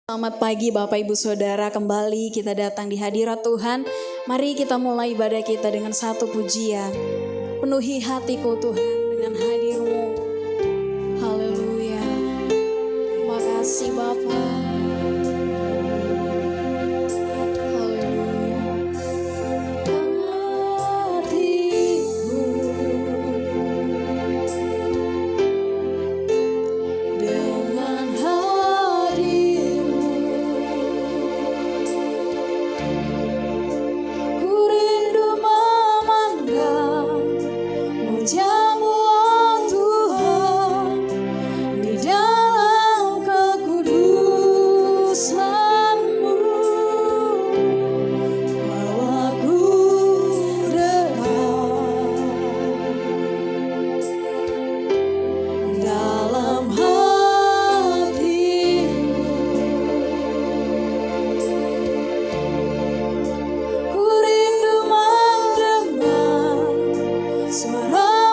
Selamat pagi Bapak Ibu Saudara, kembali kita datang di hadirat Tuhan. Mari kita mulai ibadah kita dengan satu pujian. Penuhi hatiku Tuhan dengan hadir-Mu. Haleluya. Terima kasih Bapa. Haleluya. Hatiku dengan jamu oh Tuhan di dalam kekudusan-Mu, bawaku dekat dalam hati-Mu. Ku rindu mendengar suara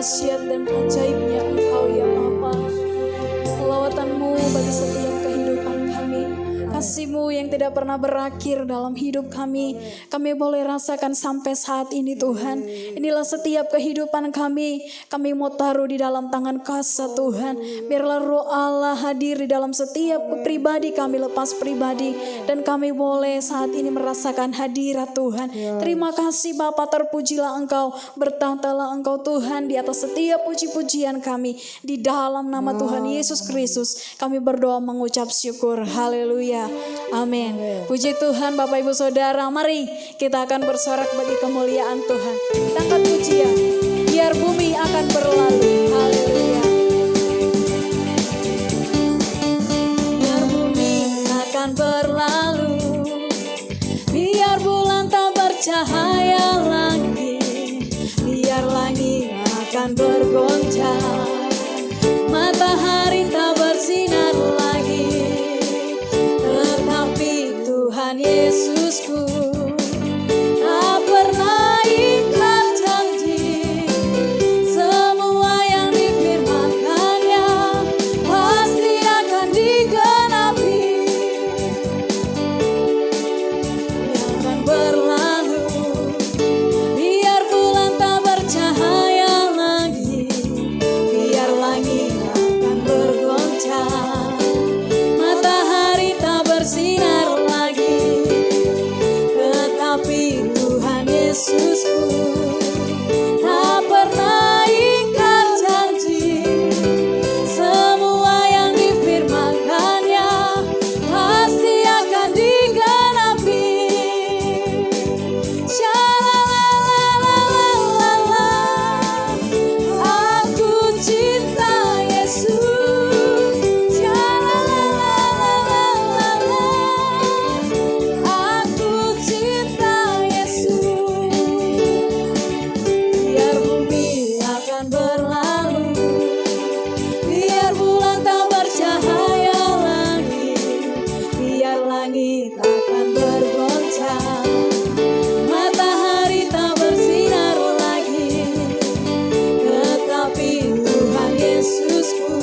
dahsyat dan ajaibnya Engkau ya Bapa. Lawatan-Mu bagi setiap kehidupan kami, kasih-Mu yang tidak pernah berakhir dalam hidup kami boleh rasakan sampai saat ini Tuhan. Inilah setiap kehidupan kami mau taruh di dalam tangan kuasa Tuhan. Biarlah Roh Allah hadir di dalam setiap pribadi kami, lepas pribadi, dan kami boleh saat ini merasakan hadirat Tuhan. Terima kasih Bapa, terpujilah Engkau, bertahtalah Engkau Tuhan di atas setiap puji-pujian kami. Di dalam nama Tuhan Yesus Kristus kami berdoa mengucap syukur. Haleluya. Amin. Puji Tuhan Bapak Ibu Saudara, mari kita akan bersorak bagi kemuliaan Tuhan. Kita angkat pujian, biar bumi akan berlalu. Haleluya. Biar bumi akan berlalu, biar bulan tak bercahaya lagi, biar langit akan bergoncang, matahari tak bersinar lagi, tetapi Tuhan Yesusku tak pernah ingkar janji. Semua yang difirmankannya pasti akan digenapi. Biarkan berlalu, biar bulan tak bercahaya lagi, biar langit akan bergoncang, matahari tak bersinar lagi, tetapi Tuhan Yesusku tak pernah ingkar janji. Semua yang difirmankannya pasti akan digenapi. Shalala, aku cinta Yesus. Shalala, aku cinta Yesus. Biar bumi akan berlalu, biar bulan tak bercahaya lagi, biar langit akan bergoncang, matahari tak bersinar lagi, tetapi Tuhan Yesusku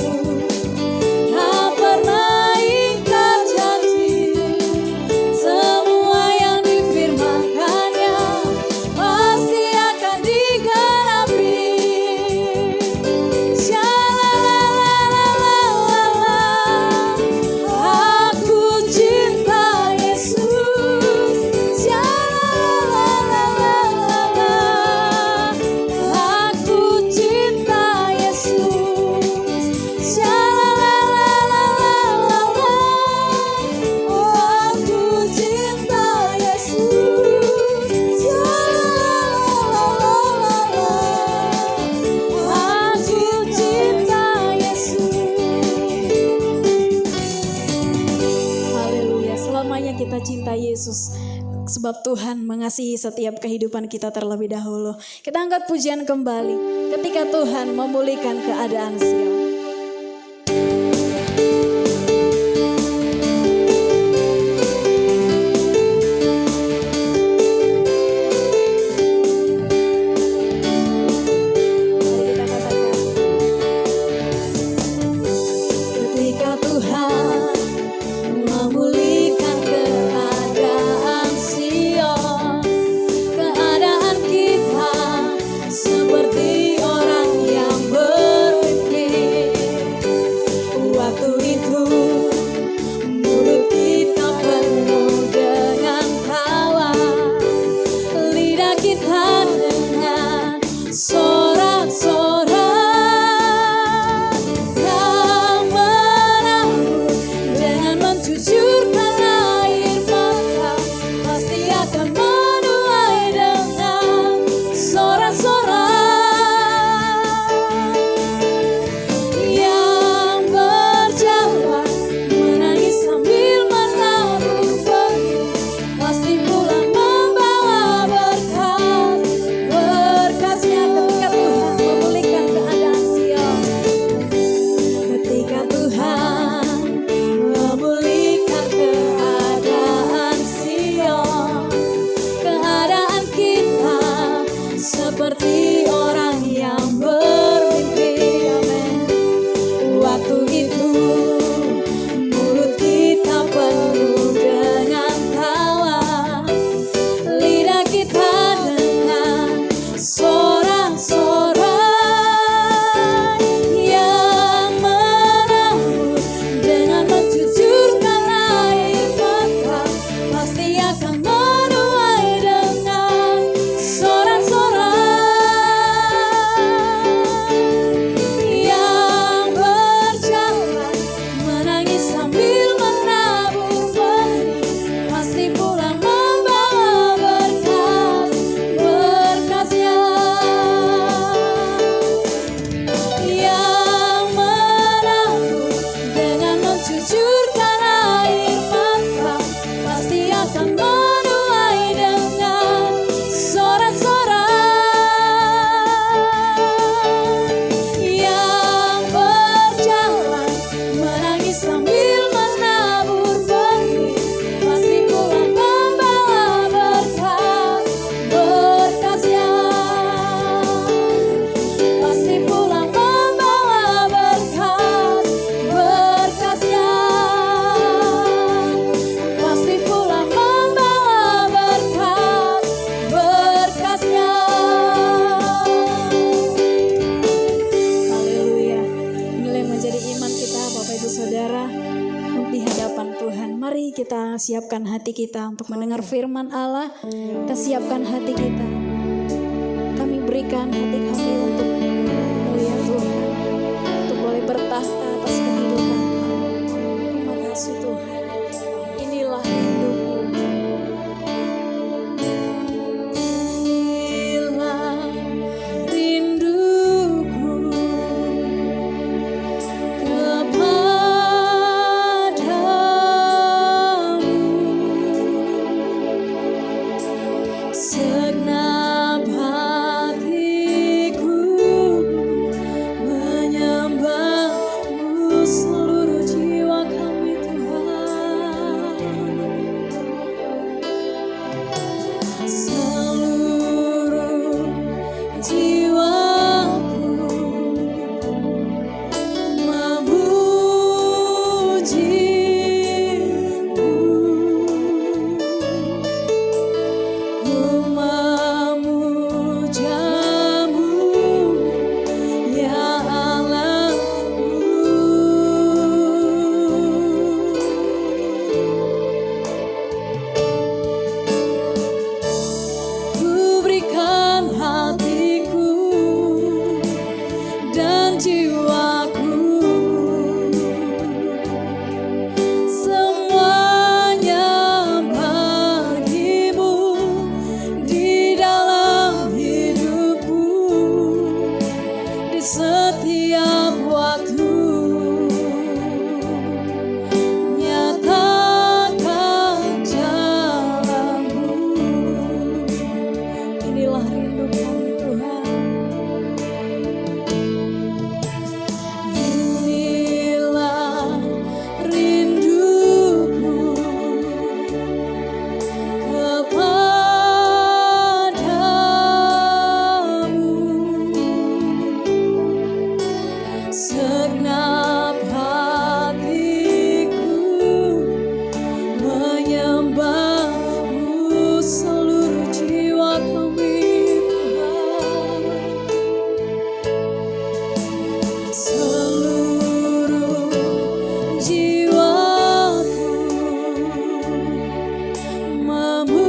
tak pernah ingkar janji. Semua yang difirmankannya pasti akan digenapi. Shalala, aku cinta Yesus. Shalala, aku cinta Yesus. Shalala, aku cinta Yesus. Shalala, aku cinta Yesus. Haleluya, selamanya kita cinta Yesus. Sebab Tuhan mengasihi setiap kehidupan kita terlebih dahulu. Kita angkat pujian kembali ketika Tuhan memulihkan keadaan Sion. Mari kita katakan, ketika Tuhan memulihkan keadaan Sion, keadaan kita seperti orang yang bermimpi. kita siapkan hati kita untuk mendengar firman Allah. Kita siapkan hati kita. Kami berikan hati kami untuk-Mu ya Tuhan, untuk boleh bertahta atas kehidupan kami. Terima kasih Tuhan. Inilah rinduku. Inilah rinduku kepadamu. Segenap hatiku menyembah-Mu, seluruh jiwa kami Tuhan. Seluruh jiwaku memuji-Mu. Ku memuja-Mu, ya Allahku. Ku berikan hatiku dan jiwaku, semuanya bagi-Mu di dalam hidupku, di setiap waktu. Nyatakan jalan-Mu. Inilah rindu kami Tuhan. Inilah rinduku kepadamu. Segenap hatiku menyembah-Mu, seluruh jiwa kami Tuhan. Seluruh jiwaku memuji-Mu.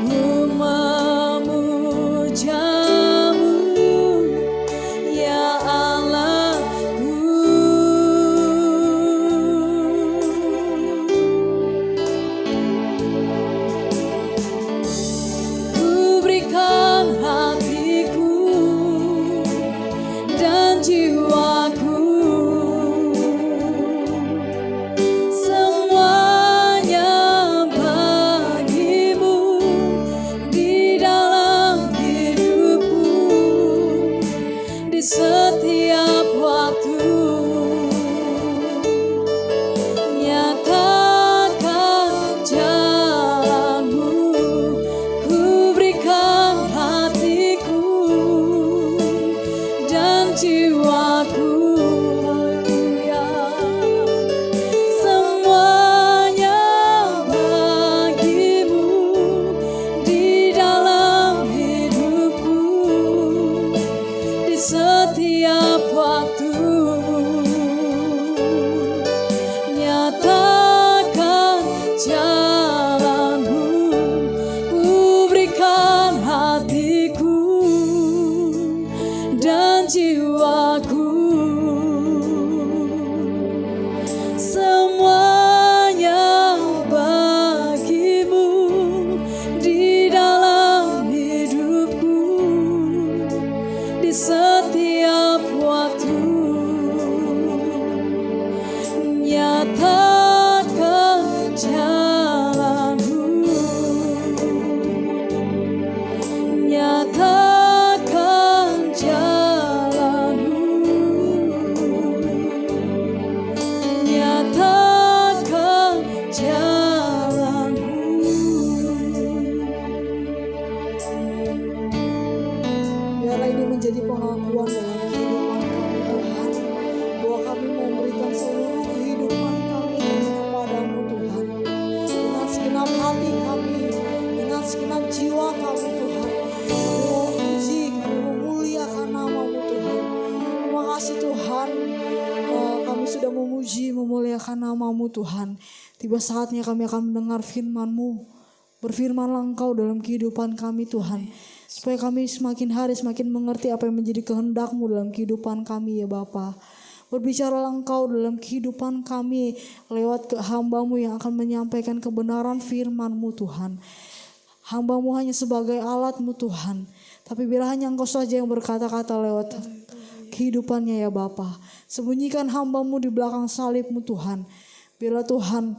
Ku memuja-Mu, ya Allahku. memuliakan nama-Mu Tuhan. Tiba saatnya kami akan mendengar firman-Mu. Berfirmanlah Engkau dalam kehidupan kami Tuhan. Supaya kami semakin hari semakin mengerti apa yang menjadi kehendak-Mu dalam kehidupan kami ya Bapa. Berbicaralah Engkau dalam kehidupan kami lewat hamba-Mu yang akan menyampaikan kebenaran firman-Mu Tuhan. Hamba-Mu hanya sebagai alat-Mu Tuhan. Tapi biar hanya Engkau saja yang berkata-kata lewat kehidupannya ya Bapa. Sembunyikan hamba-Mu di belakang salib-Mu Tuhan. Biarlah Tuhan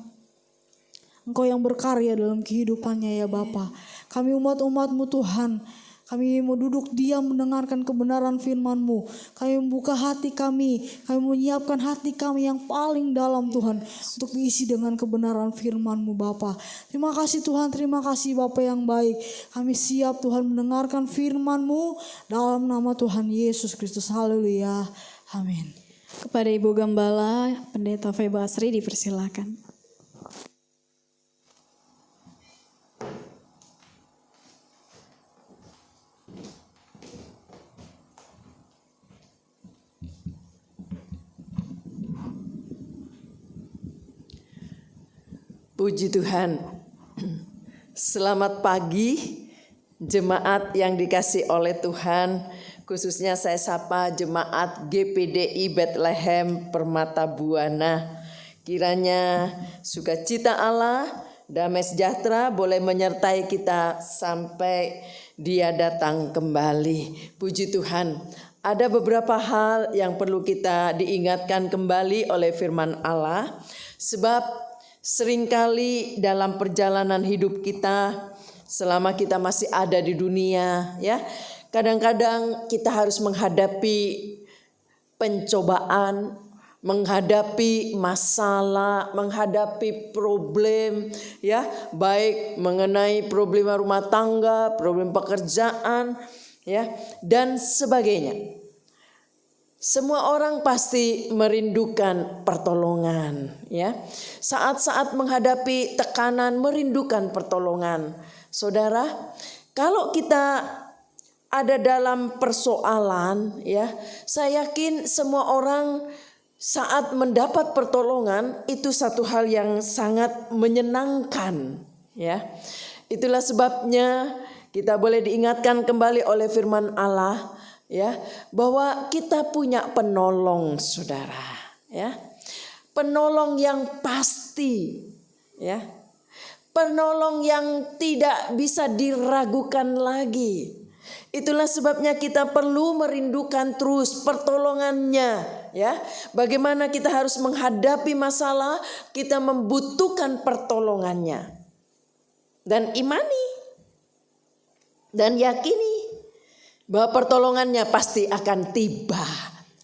Engkau yang berkarya dalam kehidupannya ya Bapa. Kami umat-umat-Mu Tuhan. Kami mau duduk diam mendengarkan kebenaran firman-Mu. Kami membuka hati kami. Kami menyiapkan hati kami yang paling dalam Tuhan. Untuk diisi dengan kebenaran firman-Mu Bapa. Terima kasih Tuhan, terima kasih Bapa yang baik. Kami siap Tuhan mendengarkan firman-Mu. Dalam nama Tuhan Yesus Kristus. Haleluya. Amin. Kepada Ibu Gembala, Pendeta Feba Asri dipersilakan. Puji Tuhan. Selamat pagi jemaat yang dikasih oleh Tuhan. Khususnya saya sapa jemaat GPDI Bethlehem Permata Buana. Kiranya sukacita Allah, damai sejahtera boleh menyertai kita sampai Dia datang kembali. Puji Tuhan. Ada beberapa hal yang perlu kita diingatkan kembali oleh firman Allah. Sebab seringkali dalam perjalanan hidup kita, selama kita masih ada di dunia, ya, kadang-kadang kita harus menghadapi pencobaan, menghadapi masalah, menghadapi problem, ya, baik mengenai problem rumah tangga, problem pekerjaan, ya, dan sebagainya. Semua orang pasti merindukan pertolongan, ya. Saat-saat menghadapi tekanan merindukan pertolongan. Saudara, kalau kita ada dalam persoalan, ya, saya yakin semua orang saat mendapat pertolongan itu satu hal yang sangat menyenangkan, ya. Itulah sebabnya kita boleh diingatkan kembali oleh firman Allah, ya, bahwa kita punya penolong, saudara, ya, penolong yang pasti, ya, penolong yang tidak bisa diragukan lagi. Itulah sebabnya kita perlu merindukan terus pertolongannya, ya. Bagaimana kita harus menghadapi masalah, kita membutuhkan pertolongannya, dan imani dan yakini bahwa pertolongannya pasti akan tiba.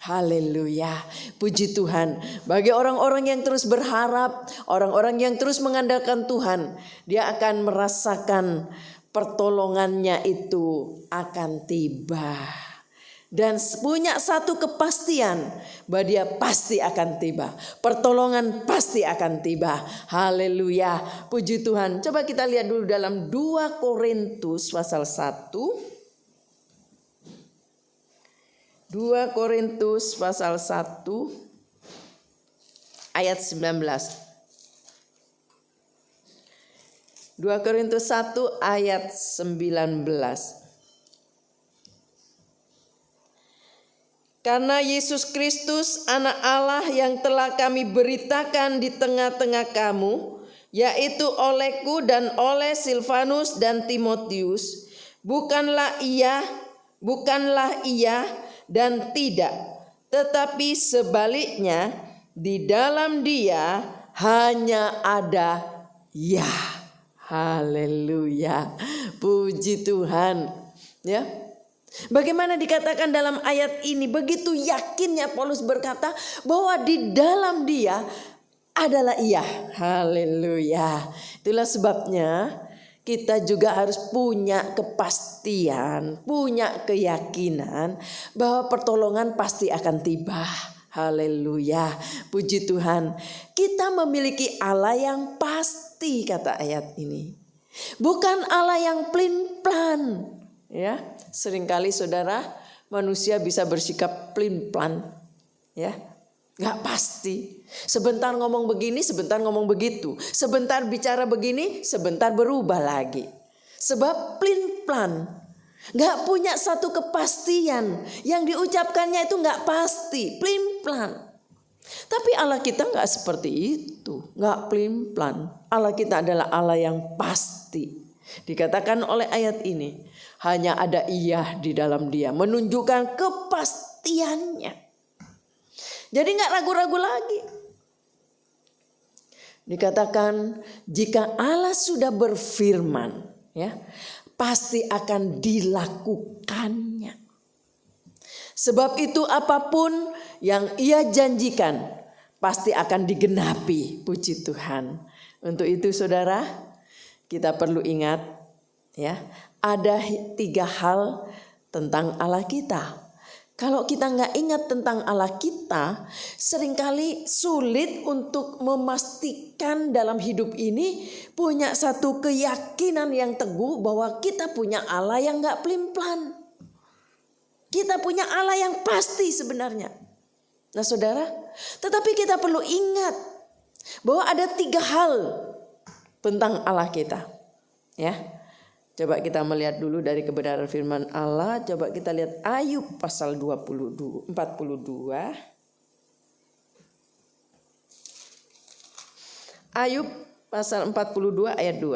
Haleluya. Puji Tuhan. Bagi orang-orang yang terus berharap, orang-orang yang terus mengandalkan Tuhan, dia akan merasakan pertolongannya itu akan tiba. Dan punya satu kepastian bahwa dia pasti akan tiba. Pertolongan pasti akan tiba. Haleluya. Puji Tuhan. Coba kita lihat dulu dalam 2 Korintus pasal 1. 2 Korintus pasal 1 ayat 19. 2 Korintus 1 ayat 19. Karena Yesus Kristus anak Allah yang telah kami beritakan di tengah-tengah kamu, yaitu olehku dan oleh Silvanus dan Timotius, bukanlah iya dan tidak, tetapi sebaliknya di dalam Dia hanya ada ya. Haleluya. Puji Tuhan, ya. Bagaimana dikatakan dalam ayat ini, begitu yakinnya Paulus berkata bahwa di dalam Dia adalah iya. Haleluya. Itulah sebabnya kita juga harus punya kepastian, punya keyakinan bahwa pertolongan pasti akan tiba. Haleluya, puji Tuhan. Kita memiliki Allah yang pasti, kata ayat ini. Bukan Allah yang plin-plan. Ya, seringkali saudara, manusia bisa bersikap plin-plan. Ya, Gak pasti. Sebentar ngomong begini, sebentar ngomong begitu. Sebentar bicara begini, sebentar berubah lagi. Sebab plin-plan. Gak punya satu kepastian. Yang diucapkannya itu gak pasti. Plin-plan. Tapi Allah kita gak seperti itu. Gak plin-plan. Allah kita adalah Allah yang pasti. Dikatakan oleh ayat ini. Hanya ada iya di dalam dia. Menunjukkan kepastiannya. Jadi gak ragu-ragu lagi. Dikatakan jika Allah sudah berfirman, ya, pasti akan dilakukannya. Sebab itu apapun yang ia janjikan pasti akan digenapi, puji Tuhan. Untuk itu saudara, kita perlu ingat, ya, ada 3 hal tentang Allah kita. Kalau kita nggak ingat tentang Allah kita, seringkali sulit untuk memastikan dalam hidup ini punya satu keyakinan yang teguh bahwa kita punya Allah yang nggak pelin-pelan. Kita punya Allah yang pasti sebenarnya. Nah saudara, tetapi kita perlu ingat bahwa ada 3 hal tentang Allah kita. Ya. Coba kita melihat dulu dari kebenaran firman Allah. Coba kita lihat Ayub pasal 42. Ayub pasal 42 ayat 2.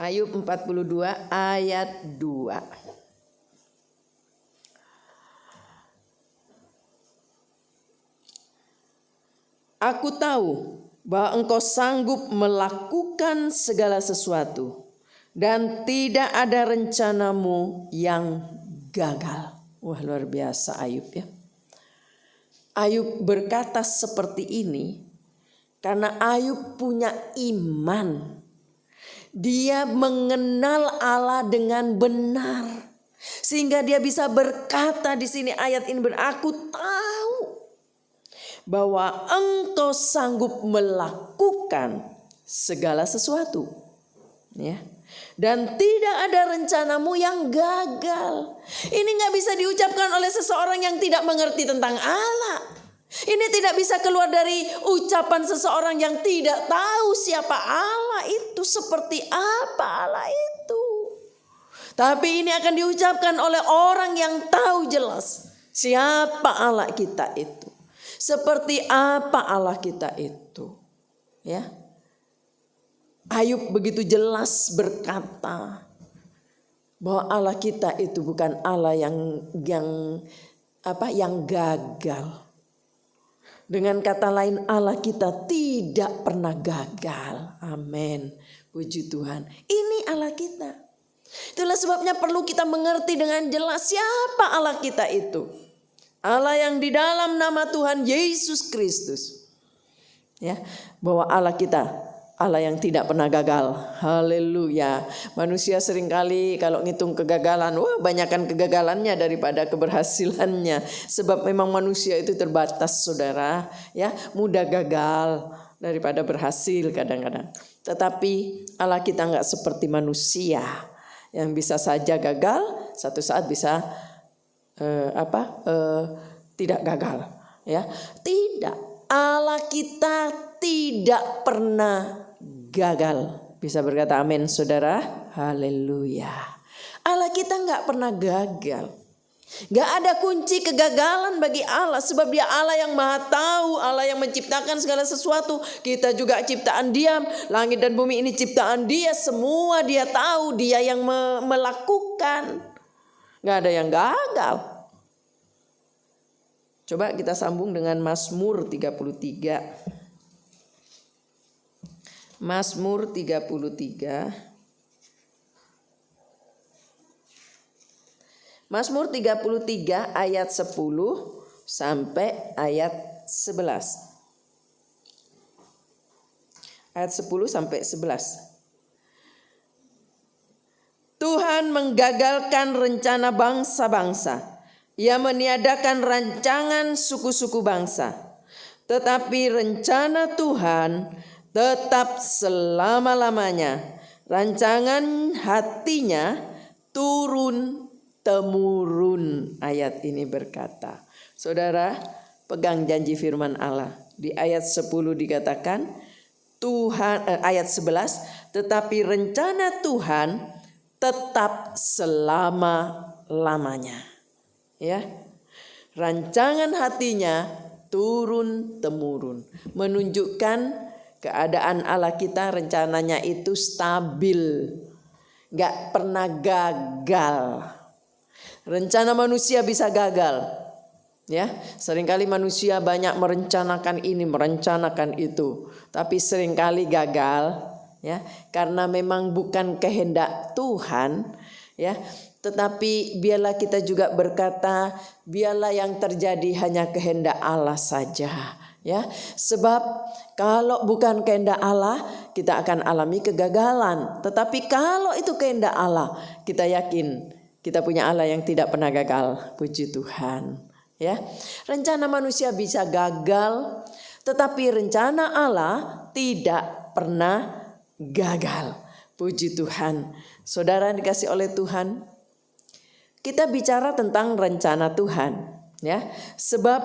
Ayub 42 ayat 2. Aku tahu bahwa engkau sanggup melakukan segala sesuatu dan tidak ada rencanamu yang gagal. Wah, luar biasa Ayub ya. Ayub berkata seperti ini karena Ayub punya iman. Dia mengenal Allah dengan benar. Sehingga dia bisa berkata di sini ayat ini, aku tahu bahwa engkau sanggup melakukan segala sesuatu, ya, dan tidak ada rencanamu yang gagal. Ini nggak bisa diucapkan oleh seseorang yang tidak mengerti tentang Allah. Ini tidak bisa keluar dari ucapan seseorang yang tidak tahu siapa Allah itu, seperti apa Allah itu. Tapi ini akan diucapkan oleh orang yang tahu jelas siapa Allah kita itu. Seperti apa Allah kita itu, ya. Ayub begitu jelas berkata bahwa Allah kita itu bukan Allah yang gagal. Dengan kata lain, Allah kita tidak pernah gagal. Amin. Puji Tuhan. Ini Allah kita. Itulah sebabnya perlu kita mengerti dengan jelas siapa Allah kita itu. Allah yang di dalam nama Tuhan Yesus Kristus. Ya, bahwa Allah kita, Allah yang tidak pernah gagal. Haleluya. Manusia seringkali kalau ngitung kegagalan, banyakkan kegagalannya daripada keberhasilannya. Sebab memang manusia itu terbatas, saudara. Ya, mudah gagal daripada berhasil kadang-kadang. Tetapi Allah kita enggak seperti manusia yang bisa saja gagal, satu saat bisa tidak gagal, ya. Tidak, Allah kita tidak pernah gagal. Bisa berkata amin, saudara. Haleluya. Allah kita nggak pernah gagal. Nggak ada kunci kegagalan bagi Allah, sebab Dia Allah yang Maha Tahu, Allah yang menciptakan segala sesuatu. Kita juga ciptaan Dia, langit dan bumi ini ciptaan Dia, semua Dia tahu, Dia yang melakukan. Nggak ada yang gagal. Coba kita sambung dengan Mazmur 33. Mazmur 33. Mazmur 33 ayat 10 sampai ayat 11. Ayat 10 sampai 11. Tuhan menggagalkan rencana bangsa-bangsa. Ia meniadakan rancangan suku-suku bangsa. Tetapi rencana Tuhan tetap selama-lamanya. Rancangan hatinya turun temurun. Ayat ini berkata, saudara pegang janji firman Allah. Di ayat 10 dikatakan ayat 11, tetapi rencana Tuhan tetap selama-lamanya. Ya. Rancangan hatinya turun temurun, menunjukkan keadaan Allah kita, rencananya itu stabil, gak pernah gagal. Rencana manusia bisa gagal, ya. Seringkali manusia banyak merencanakan ini, merencanakan itu, tapi seringkali gagal, ya, karena memang bukan kehendak Tuhan, ya. Tetapi biarlah kita juga berkata, biarlah yang terjadi hanya kehendak Allah saja, ya. Sebab kalau bukan kehendak Allah, kita akan alami kegagalan. Tetapi kalau itu kehendak Allah, kita yakin kita punya Allah yang tidak pernah gagal. Puji Tuhan, ya. Rencana manusia bisa gagal, tetapi rencana Allah tidak pernah gagal. Puji Tuhan. Saudara yang dikasih oleh Tuhan, kita bicara tentang rencana Tuhan, ya. Sebab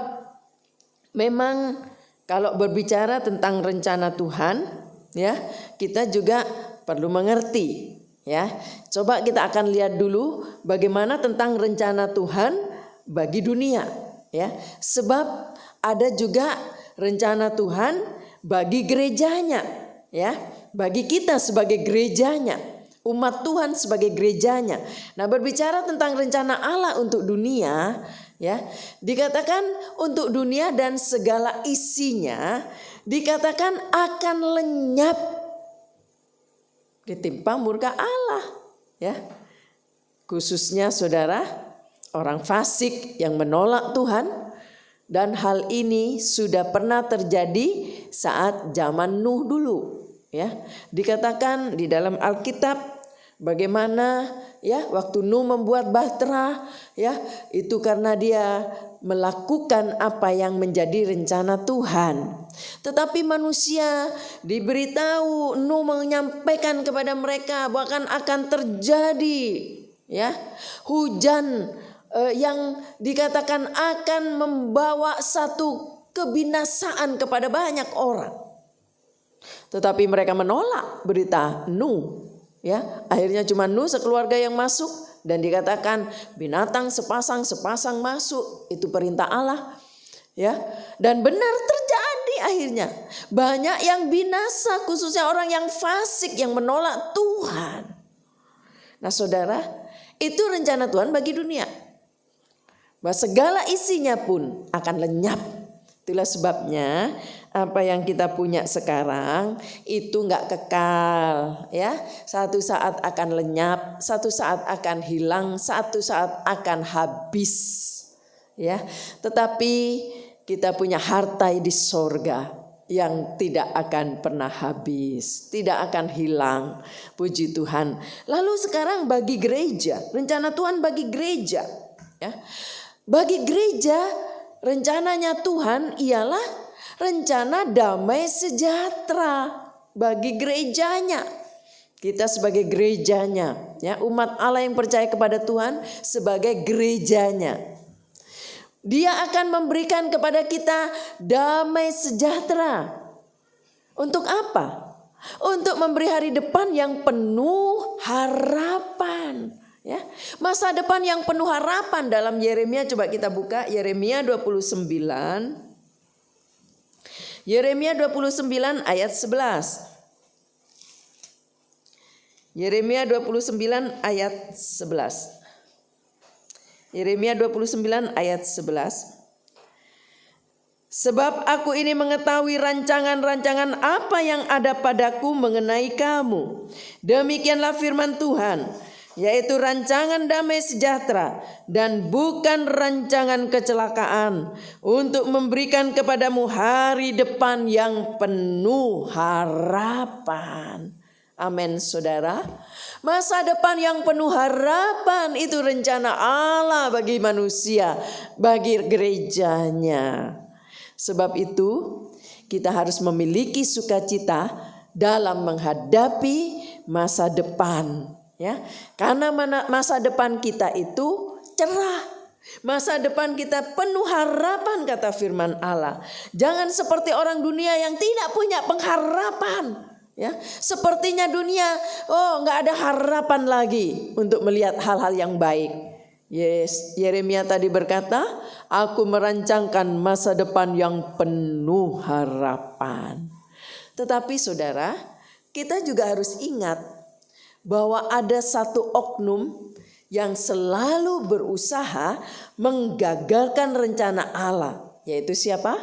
memang kalau berbicara tentang rencana Tuhan, ya, kita juga perlu mengerti, ya. Coba kita akan lihat dulu bagaimana tentang rencana Tuhan bagi dunia, ya. Sebab ada juga rencana Tuhan bagi gerejanya, ya. Bagi kita sebagai gerejanya, umat Tuhan sebagai gerejanya. Nah, berbicara tentang rencana Allah untuk dunia, ya, dikatakan untuk dunia dan segala isinya dikatakan akan lenyap ditimpa murka Allah, ya. Khususnya saudara, orang fasik yang menolak Tuhan, dan hal ini sudah pernah terjadi saat zaman Nuh dulu, ya. Dikatakan di dalam Alkitab bagaimana, ya, waktu Nuh membuat bahtera, ya, itu karena dia melakukan apa yang menjadi rencana Tuhan. Tetapi manusia diberitahu, Nuh menyampaikan kepada mereka bahkan akan terjadi, ya, hujan yang dikatakan akan membawa satu kebinasaan kepada banyak orang. Tetapi mereka menolak berita Nuh, ya. Akhirnya cuma Nuh sekeluarga yang masuk, dan dikatakan binatang sepasang masuk, itu perintah Allah, ya. Dan benar terjadi akhirnya. Banyak yang binasa, khususnya orang yang fasik yang menolak Tuhan. Nah, saudara, itu rencana Tuhan bagi dunia. Bahwa segala isinya pun akan lenyap. Itulah sebabnya apa yang kita punya sekarang itu enggak kekal, ya. Satu saat akan lenyap, satu saat akan hilang, satu saat akan habis, ya. Tetapi kita punya harta di sorga yang tidak akan pernah habis, tidak akan hilang. Puji Tuhan. Lalu sekarang bagi gereja, rencana Tuhan bagi gereja, ya. Bagi gereja, rencananya Tuhan ialah rencana damai sejahtera bagi gerejanya. Kita sebagai gerejanya, ya, umat Allah yang percaya kepada Tuhan sebagai gerejanya. Dia akan memberikan kepada kita damai sejahtera. Untuk apa? Untuk memberi hari depan yang penuh harapan. Ya, masa depan yang penuh harapan dalam Yeremia, coba kita buka Yeremia 29. Yeremia 29 ayat 11. Yeremia 29 ayat 11. Yeremia 29 ayat 11. Sebab aku ini mengetahui rancangan-rancangan apa yang ada padaku mengenai kamu. Demikianlah firman Tuhan, yaitu rancangan damai sejahtera dan bukan rancangan kecelakaan, untuk memberikan kepadamu hari depan yang penuh harapan. Amin, saudara. Masa depan yang penuh harapan itu rencana Allah bagi manusia, bagi gerejanya. Sebab itu kita harus memiliki sukacita dalam menghadapi masa depan. Ya, karena masa depan kita itu cerah. Masa depan kita penuh harapan kata firman Allah. Jangan seperti orang dunia yang tidak punya pengharapan. Ya, sepertinya dunia, nggak ada harapan lagi untuk melihat hal-hal yang baik. Yes, Yeremia tadi berkata, aku merancangkan masa depan yang penuh harapan. Tetapi saudara, kita juga harus ingat bahwa ada satu oknum yang selalu berusaha menggagalkan rencana Allah, yaitu siapa?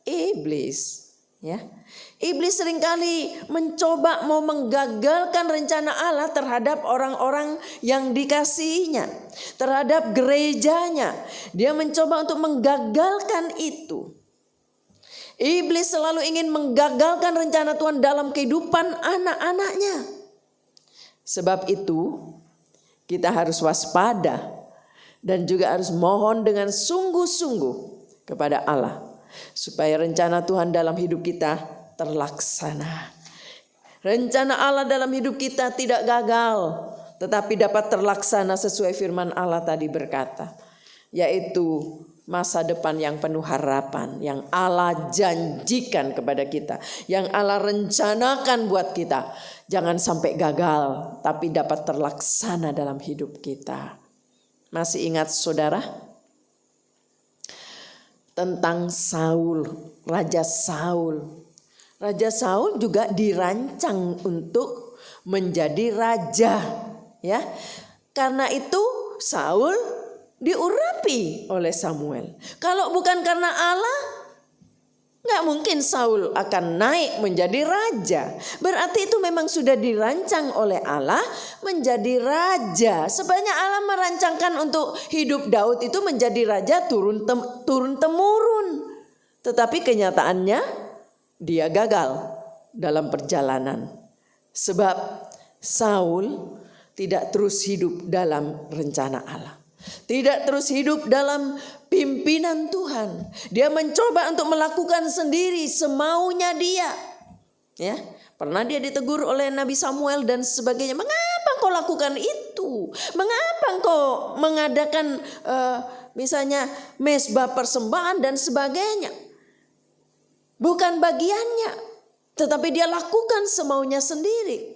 Iblis. Ya, iblis seringkali mencoba mau menggagalkan rencana Allah terhadap orang-orang yang dikasihinya, terhadap gerejanya. Dia mencoba untuk menggagalkan itu. Iblis selalu ingin menggagalkan rencana Tuhan dalam kehidupan anak-anaknya. Sebab itu kita harus waspada dan juga harus mohon dengan sungguh-sungguh kepada Allah supaya rencana Tuhan dalam hidup kita terlaksana. Rencana Allah dalam hidup kita tidak gagal, tetapi dapat terlaksana sesuai firman Allah tadi berkata, yaitu masa depan yang penuh harapan, yang Allah janjikan kepada kita, yang Allah rencanakan buat kita. Jangan sampai gagal, tapi dapat terlaksana dalam hidup kita. Masih ingat saudara? Tentang Saul, Raja Saul. Raja Saul juga dirancang untuk menjadi raja, ya. Karena itu Saul diurapi oleh Samuel. Kalau bukan karena Allah, nggak mungkin Saul akan naik menjadi raja. Berarti itu memang sudah dirancang oleh Allah menjadi raja. Sebenarnya Allah merancangkan untuk hidup Daud itu menjadi raja turun temurun. Tetapi kenyataannya dia gagal dalam perjalanan. Sebab Saul tidak terus hidup dalam rencana Allah. Tidak terus hidup dalam pimpinan Tuhan. Dia mencoba untuk melakukan sendiri semaunya dia. Ya, pernah dia ditegur oleh Nabi Samuel dan sebagainya. Mengapa engkau lakukan itu? Mengapa engkau mengadakan misalnya mezbah persembahan dan sebagainya? Bukan bagiannya, tetapi dia lakukan semaunya sendiri.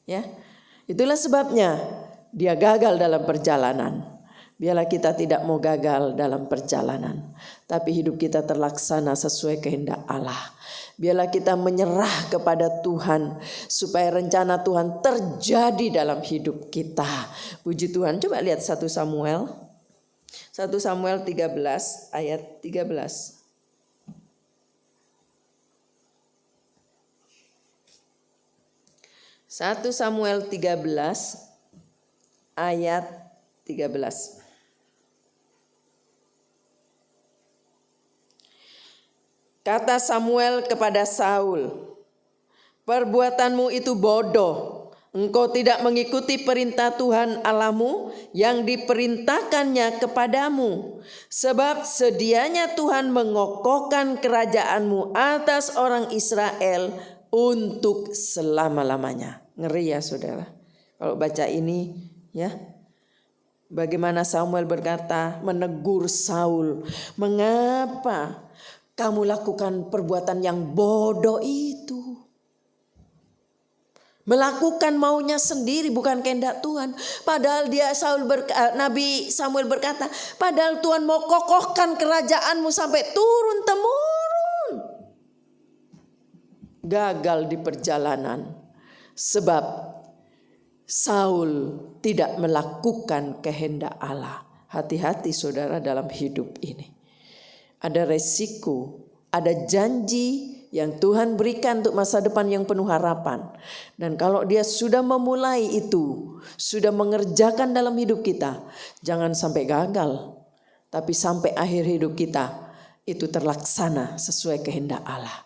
Ya, itulah sebabnya dia gagal dalam perjalanan. Biarlah kita tidak mau gagal dalam perjalanan, tapi hidup kita terlaksana sesuai kehendak Allah. Biarlah kita menyerah kepada Tuhan supaya rencana Tuhan terjadi dalam hidup kita. Puji Tuhan. Coba lihat 1 Samuel 13 ayat 13. 1 Samuel 13 ayat 13. Kata Samuel kepada Saul, perbuatanmu itu bodoh. Engkau tidak mengikuti perintah Tuhan Allahmu yang diperintahkannya kepadamu. Sebab sedianya Tuhan mengokohkan kerajaanmu atas orang Israel untuk selama-lamanya. Ngeri ya saudara. Kalau baca ini ya. Bagaimana Samuel berkata, menegur Saul. Mengapa kamu lakukan perbuatan yang bodoh itu? Melakukan maunya sendiri bukan kehendak Tuhan. Padahal Nabi Samuel berkata, padahal Tuhan mau kokohkan kerajaanmu sampai turun temurun. Gagal di perjalanan sebab Saul tidak melakukan kehendak Allah. Hati-hati saudara dalam hidup ini. Ada resiko, ada janji yang Tuhan berikan untuk masa depan yang penuh harapan. Dan kalau dia sudah memulai itu, sudah mengerjakan dalam hidup kita, jangan sampai gagal. Tapi sampai akhir hidup kita, itu terlaksana sesuai kehendak Allah.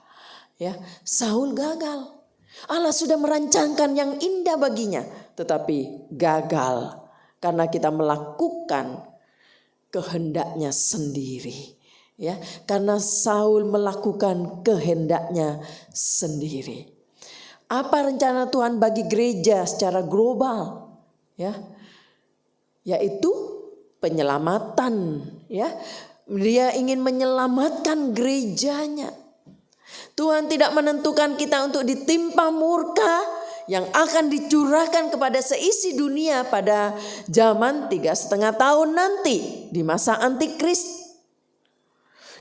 Ya, Saul gagal. Allah sudah merancangkan yang indah baginya, tetapi gagal karena kita melakukan kehendaknya sendiri. Ya, karena Saul melakukan kehendaknya sendiri. Apa rencana Tuhan bagi gereja secara global? Ya, yaitu penyelamatan, ya. Dia ingin menyelamatkan gerejanya. Tuhan tidak menentukan kita untuk ditimpa murka yang akan dicurahkan kepada seisi dunia pada zaman 3,5 tahun nanti di masa antikris.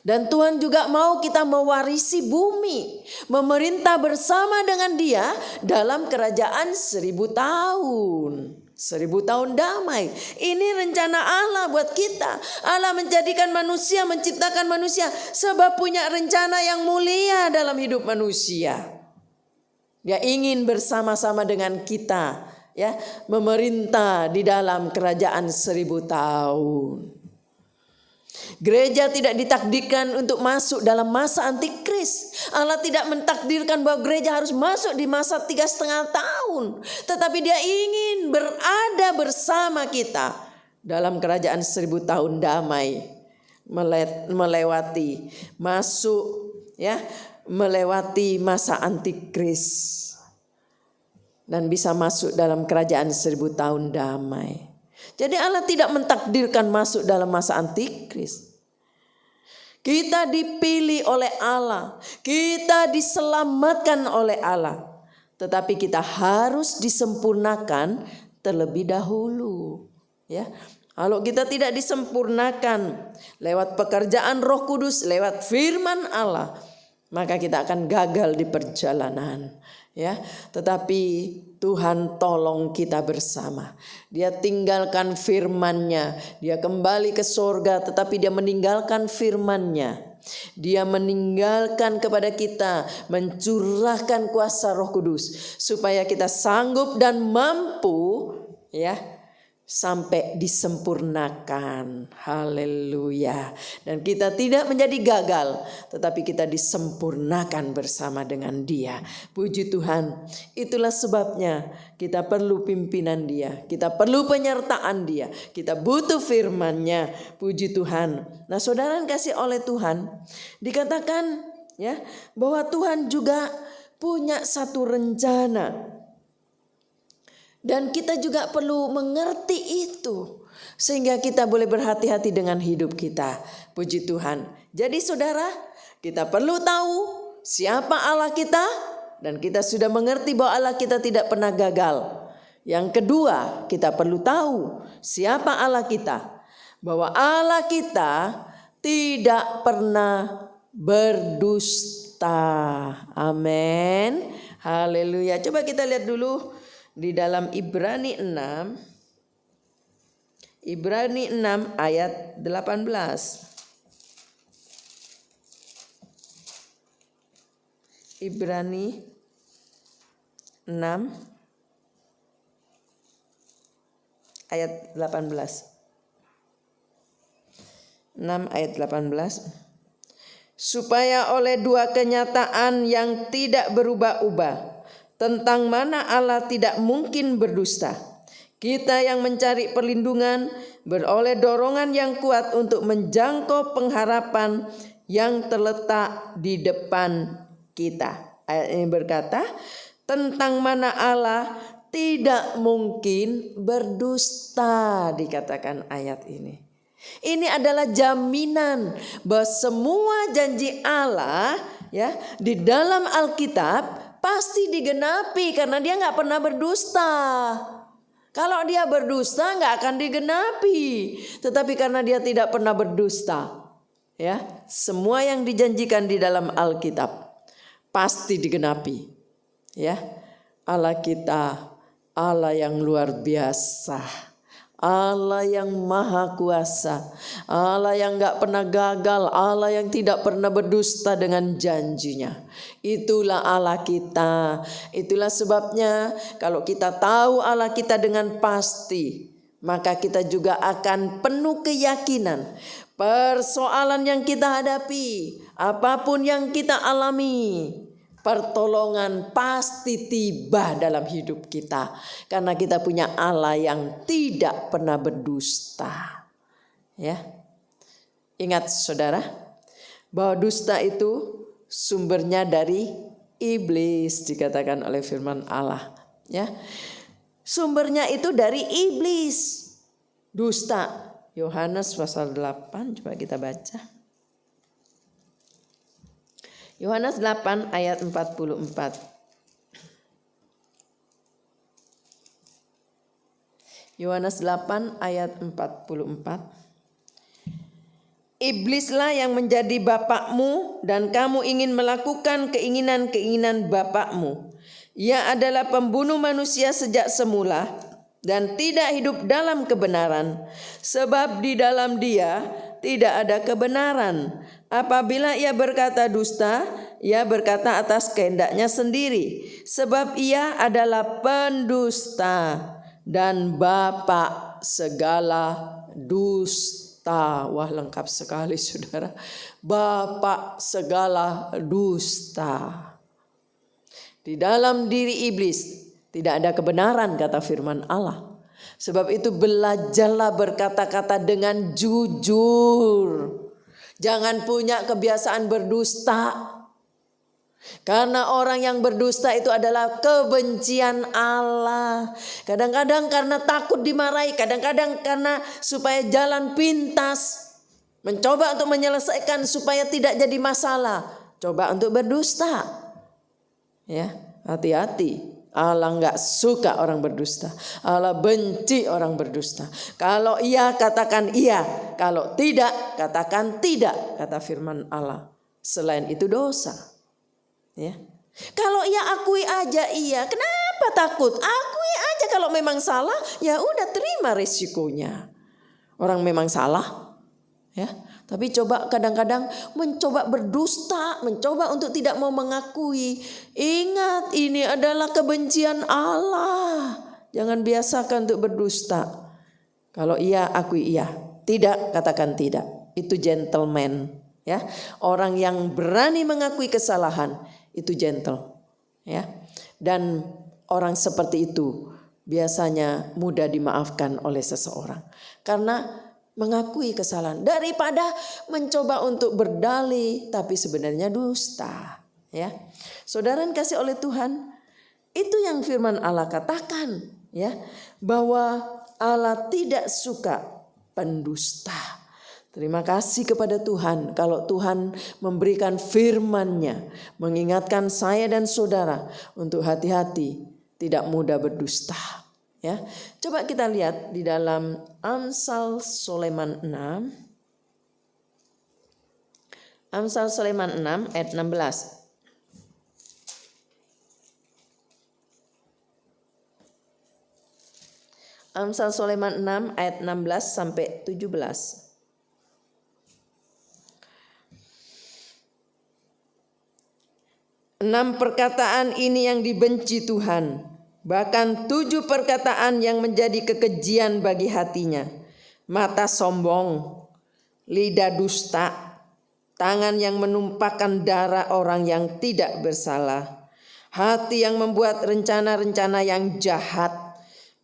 Dan Tuhan juga mau kita mewarisi bumi, memerintah bersama dengan Dia dalam kerajaan 1000 tahun. 1000 tahun damai. Ini rencana Allah buat kita. Allah menjadikan manusia, menciptakan manusia sebab punya rencana yang mulia dalam hidup manusia. Dia ingin bersama-sama dengan kita, ya, memerintah di dalam kerajaan 1000 tahun. Gereja tidak ditakdirkan untuk masuk dalam masa antikris. Allah tidak mentakdirkan bahwa gereja harus masuk di masa 3,5 tahun. Tetapi Dia ingin berada bersama kita dalam kerajaan 1000 tahun damai. Melewati masuk, ya, melewati masa antikris. Dan bisa masuk dalam kerajaan 1000 tahun damai. Jadi Allah tidak mentakdirkan masuk dalam masa antikris. Kita dipilih oleh Allah, kita diselamatkan oleh Allah. Tetapi kita harus disempurnakan terlebih dahulu, ya. Kalau kita tidak disempurnakan lewat pekerjaan Roh Kudus, lewat firman Allah, maka kita akan gagal di perjalanan, ya. Tetapi Tuhan tolong kita bersama. Dia tinggalkan firman-Nya. Dia kembali ke sorga tetapi Dia meninggalkan firman-Nya. Dia meninggalkan kepada kita, mencurahkan kuasa Roh Kudus supaya kita sanggup dan mampu, ya, sampai disempurnakan. Haleluya. Dan kita tidak menjadi gagal, tetapi kita disempurnakan bersama dengan Dia. Puji Tuhan. Itulah sebabnya kita perlu pimpinan Dia, kita perlu penyertaan Dia, kita butuh firman-Nya. Puji Tuhan. Nah, saudara yang kasih oleh Tuhan, dikatakan, ya, bahwa Tuhan juga punya satu rencana. Dan kita juga perlu mengerti itu. Sehingga kita boleh berhati-hati dengan hidup kita. Puji Tuhan. Jadi saudara, kita perlu tahu siapa Allah kita. Dan kita sudah mengerti bahwa Allah kita tidak pernah gagal. Yang kedua, kita perlu tahu siapa Allah kita. Bahwa Allah kita tidak pernah berdusta. Amin. Haleluya. Coba kita lihat dulu di dalam Ibrani 6. Ibrani 6 ayat 18. Ibrani 6 ayat 18. 6 ayat 18. Supaya oleh dua kenyataan yang tidak berubah-ubah, tentang mana Allah tidak mungkin berdusta, kita yang mencari perlindungan beroleh dorongan yang kuat untuk menjangkau pengharapan yang terletak di depan kita. Ayat ini berkata, tentang mana Allah tidak mungkin berdusta, dikatakan ayat ini. Ini adalah jaminan bahwa semua janji Allah, ya, di dalam Alkitab pasti digenapi karena Dia nggak pernah berdusta. Kalau Dia berdusta nggak akan digenapi. Tetapi karena Dia tidak pernah berdusta, ya, semua yang dijanjikan di dalam Alkitab pasti digenapi. Ya, Allah kita, Allah yang luar biasa. Allah yang maha kuasa, Allah yang gak pernah gagal, Allah yang tidak pernah berdusta dengan janjinya. Itulah Allah kita. Itulah sebabnya kalau kita tahu Allah kita dengan pasti, maka kita juga akan penuh keyakinan. Persoalan yang kita hadapi, apapun yang kita alami, pertolongan pasti tiba dalam hidup kita. Karena kita punya Allah yang tidak pernah berdusta. Ya. Ingat saudara, bahwa dusta itu sumbernya dari iblis, dikatakan oleh firman Allah. Ya. Sumbernya itu dari iblis. Dusta. Yohanes pasal 8, coba kita baca. Yohanes 8 ayat 44. Yohanes 8 ayat 44. Iblislah yang menjadi bapakmu dan kamu ingin melakukan keinginan-keinginan bapakmu. Ia adalah pembunuh manusia sejak semula dan tidak hidup dalam kebenaran, sebab di dalam dia tidak ada kebenaran. Apabila ia berkata dusta, ia berkata atas kehendaknya sendiri, sebab ia adalah pendusta dan bapa segala dusta. Wah, lengkap sekali saudara. Bapa segala dusta. Di dalam diri iblis tidak ada kebenaran, kata firman Allah. Sebab itu belajarlah berkata-kata dengan jujur. Jangan punya kebiasaan berdusta. Karena orang yang berdusta itu adalah kebencian Allah. Kadang-kadang karena takut dimarahi, kadang-kadang karena supaya jalan pintas, mencoba untuk menyelesaikan supaya tidak jadi masalah, coba untuk berdusta. Ya, hati-hati. Allah nggak suka orang berdusta. Allah benci orang berdusta. Kalau iya katakan iya, kalau tidak katakan tidak, kata firman Allah. Selain itu dosa. Ya. Kalau ia akui aja iya, kenapa takut? Akui aja kalau memang salah, ya udah terima risikonya. Orang memang salah, ya. Tapi coba kadang-kadang mencoba berdusta, mencoba untuk tidak mau mengakui. Ingat, ini adalah kebencian Allah. Jangan biasakan untuk berdusta. Kalau iya akui iya, tidak katakan tidak. Itu gentleman, ya. Orang yang berani mengakui kesalahan itu gentle, ya. Dan orang seperti itu biasanya mudah dimaafkan oleh seseorang karena mengakui kesalahan daripada mencoba untuk berdalih tapi sebenarnya dusta, ya. Saudara yang kasih oleh Tuhan, itu yang firman Allah katakan, ya, bahwa Allah tidak suka pendusta. Terima kasih kepada Tuhan kalau Tuhan memberikan firman-Nya, mengingatkan saya dan saudara untuk hati-hati tidak mudah berdusta. Ya, coba kita lihat di dalam Amsal Sulaiman 6. Amsal Sulaiman 6 ayat 16. Amsal Sulaiman 6 ayat 16 sampai 17. 6 perkataan ini yang dibenci Tuhan, bahkan 7 perkataan yang menjadi kekejian bagi hatinya. Mata sombong, lidah dusta, tangan yang menumpahkan darah orang yang tidak bersalah, hati yang membuat rencana-rencana yang jahat,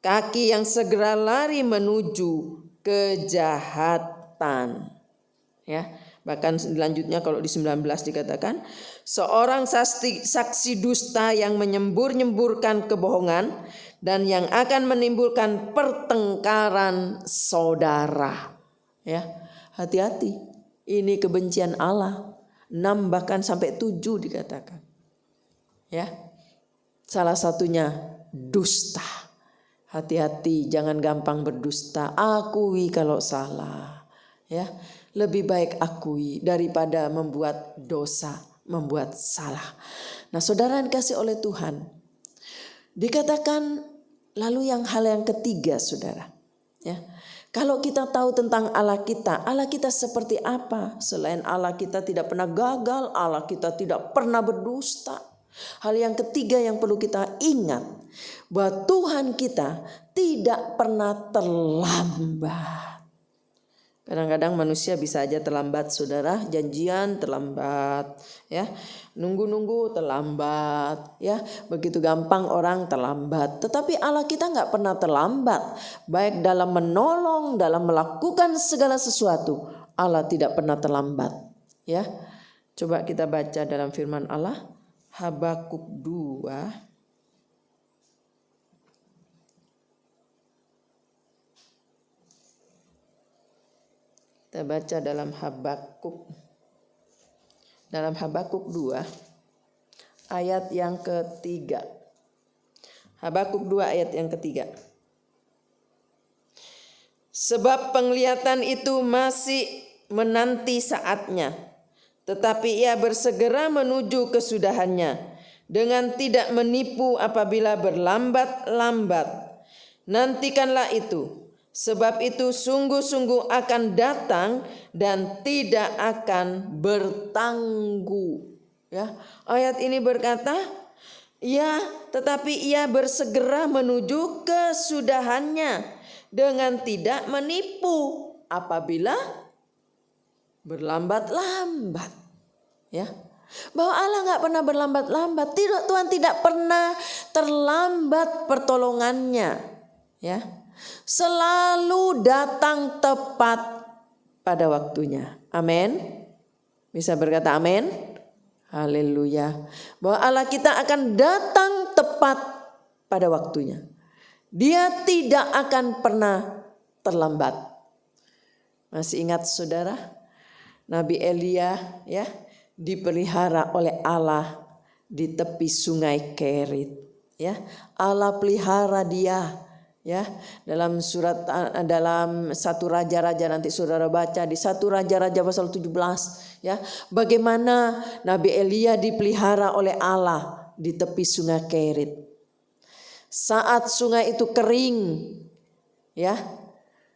kaki yang segera lari menuju kejahatan. Ya. Bahkan selanjutnya kalau di 19 dikatakan, seorang saksi dusta yang menyembur-nyemburkan kebohongan dan yang akan menimbulkan pertengkaran saudara. Ya, hati-hati. Ini kebencian Allah. 6 bahkan sampai 7 dikatakan. Ya. Salah satunya dusta. Hati-hati, jangan gampang berdusta. Akui kalau salah. Ya. Lebih baik akui daripada membuat dosa, membuat salah. Nah, saudara yang dikasih oleh Tuhan, dikatakan lalu hal yang ketiga, saudara. Ya, kalau kita tahu tentang Allah kita seperti apa? Selain Allah kita tidak pernah gagal, Allah kita tidak pernah berdusta. Hal yang ketiga yang perlu kita ingat, bahwa Tuhan kita tidak pernah terlambat. Kadang-kadang manusia bisa aja terlambat, saudara. Janjian terlambat, ya. Nunggu-nunggu terlambat, ya. Begitu gampang orang terlambat. Tetapi Allah kita nggak pernah terlambat, baik dalam menolong, dalam melakukan segala sesuatu. Allah tidak pernah terlambat, ya. Coba kita baca dalam firman Allah, Habakuk 2. Kita baca dalam Habakuk. Dalam Habakuk 2 ayat yang ketiga. Habakuk 2 ayat yang ketiga. Sebab penglihatan itu masih menanti saatnya, tetapi ia bersegera menuju kesudahannya dengan tidak menipu apabila berlambat-lambat. Nantikanlah itu. Sebab itu sungguh-sungguh akan datang dan tidak akan bertangguh. Ya, ayat ini berkata, ya, tetapi ia bersegera menuju kesudahannya dengan tidak menipu apabila berlambat-lambat. Ya, bahwa Allah nggak pernah berlambat-lambat. Tuhan tidak pernah terlambat pertolongannya. Ya. Selalu datang tepat pada waktunya. Amin. Bisa berkata amin? Haleluya. Bahwa Allah kita akan datang tepat pada waktunya. Dia tidak akan pernah terlambat. Masih ingat saudara? Nabi Elia ya dipelihara oleh Allah di tepi sungai Kerit. Ya, Allah pelihara dia. Ya, dalam dalam 1 Raja-Raja nanti saudara baca di 1 Raja-Raja pasal 17 ya, bagaimana Nabi Elia dipelihara oleh Allah di tepi sungai Kerit. Saat sungai itu kering ya,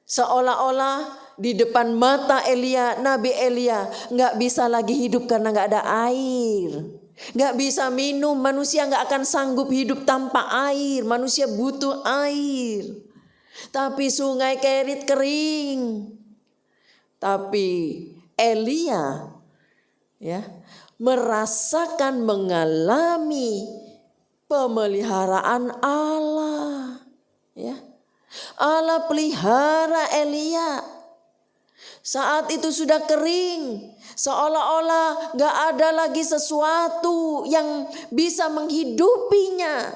seolah-olah di depan mata Elia, Nabi Elia nggak bisa lagi hidup karena nggak ada air. Gak bisa minum, manusia gak akan sanggup hidup tanpa air. Manusia butuh air. Tapi sungai Kerit kering. Tapi Elia ya merasakan mengalami pemeliharaan Allah. Ya, Allah pelihara Elia. Saat itu sudah kering, seolah-olah gak ada lagi sesuatu yang bisa menghidupinya.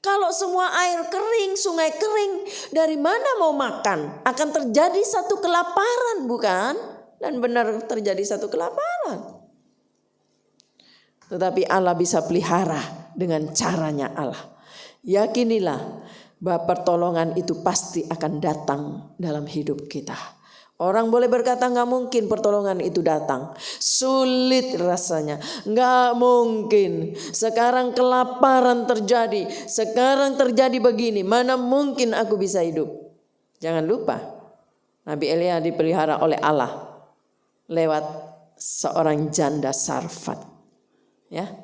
Kalau semua air kering, sungai kering, dari mana mau makan? Akan terjadi satu kelaparan, bukan? Dan benar terjadi satu kelaparan. Tetapi Allah bisa pelihara dengan caranya Allah. Yakinilah bahwa pertolongan itu pasti akan datang dalam hidup kita. Orang boleh berkata gak mungkin pertolongan itu datang. Sulit rasanya. Gak mungkin. Sekarang kelaparan terjadi. Sekarang terjadi begini. Mana mungkin aku bisa hidup. Jangan lupa. Nabi Elia dipelihara oleh Allah. Lewat seorang janda Sarfat. Ya.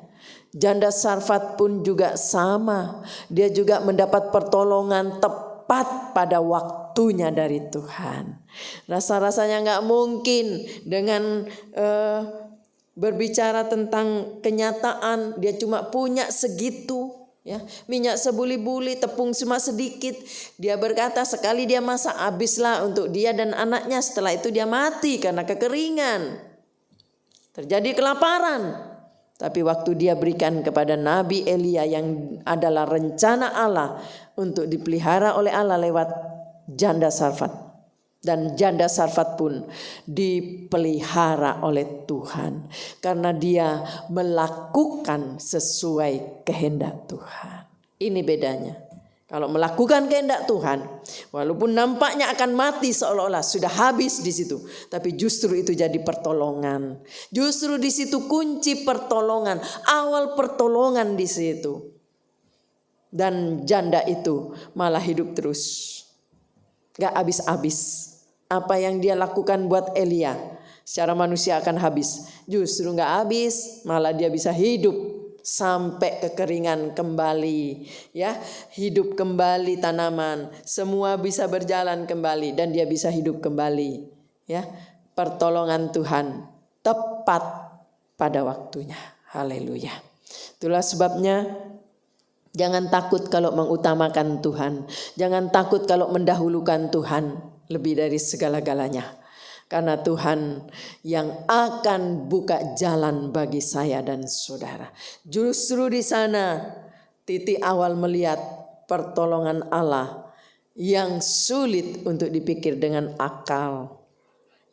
Janda Sarfat pun juga sama. Dia juga mendapat pertolongan tepat pada waktunya dari Tuhan. Rasa-rasanya gak mungkin dengan berbicara tentang kenyataan. Dia cuma punya segitu. Ya, minyak sebuli-buli, tepung cuma sedikit. Dia berkata sekali dia masak habislah untuk dia dan anaknya. Setelah itu dia mati karena kekeringan. Terjadi kelaparan. Tapi waktu dia berikan kepada Nabi Elia yang adalah rencana Allah untuk dipelihara oleh Allah lewat janda Sarfat. Dan janda Sarfat pun dipelihara oleh Tuhan. Karena dia melakukan sesuai kehendak Tuhan. Ini bedanya. Kalau melakukan kehendak Tuhan, walaupun nampaknya akan mati seolah-olah sudah habis di situ, tapi justru itu jadi pertolongan. Justru di situ kunci pertolongan, awal pertolongan di situ. Dan janda itu malah hidup terus. Gak habis-habis. Apa yang dia lakukan buat Elia secara manusia akan habis. Justru gak habis, malah dia bisa hidup. Sampai kekeringan kembali, ya, hidup kembali tanaman, semua bisa berjalan kembali dan dia bisa hidup kembali, ya. Pertolongan Tuhan tepat pada waktunya. Haleluya. Itulah sebabnya jangan takut kalau mengutamakan Tuhan, jangan takut kalau mendahulukan Tuhan lebih dari segala-galanya. Karena Tuhan yang akan buka jalan bagi saya dan saudara. Justru di sana titik awal melihat pertolongan Allah yang sulit untuk dipikir dengan akal.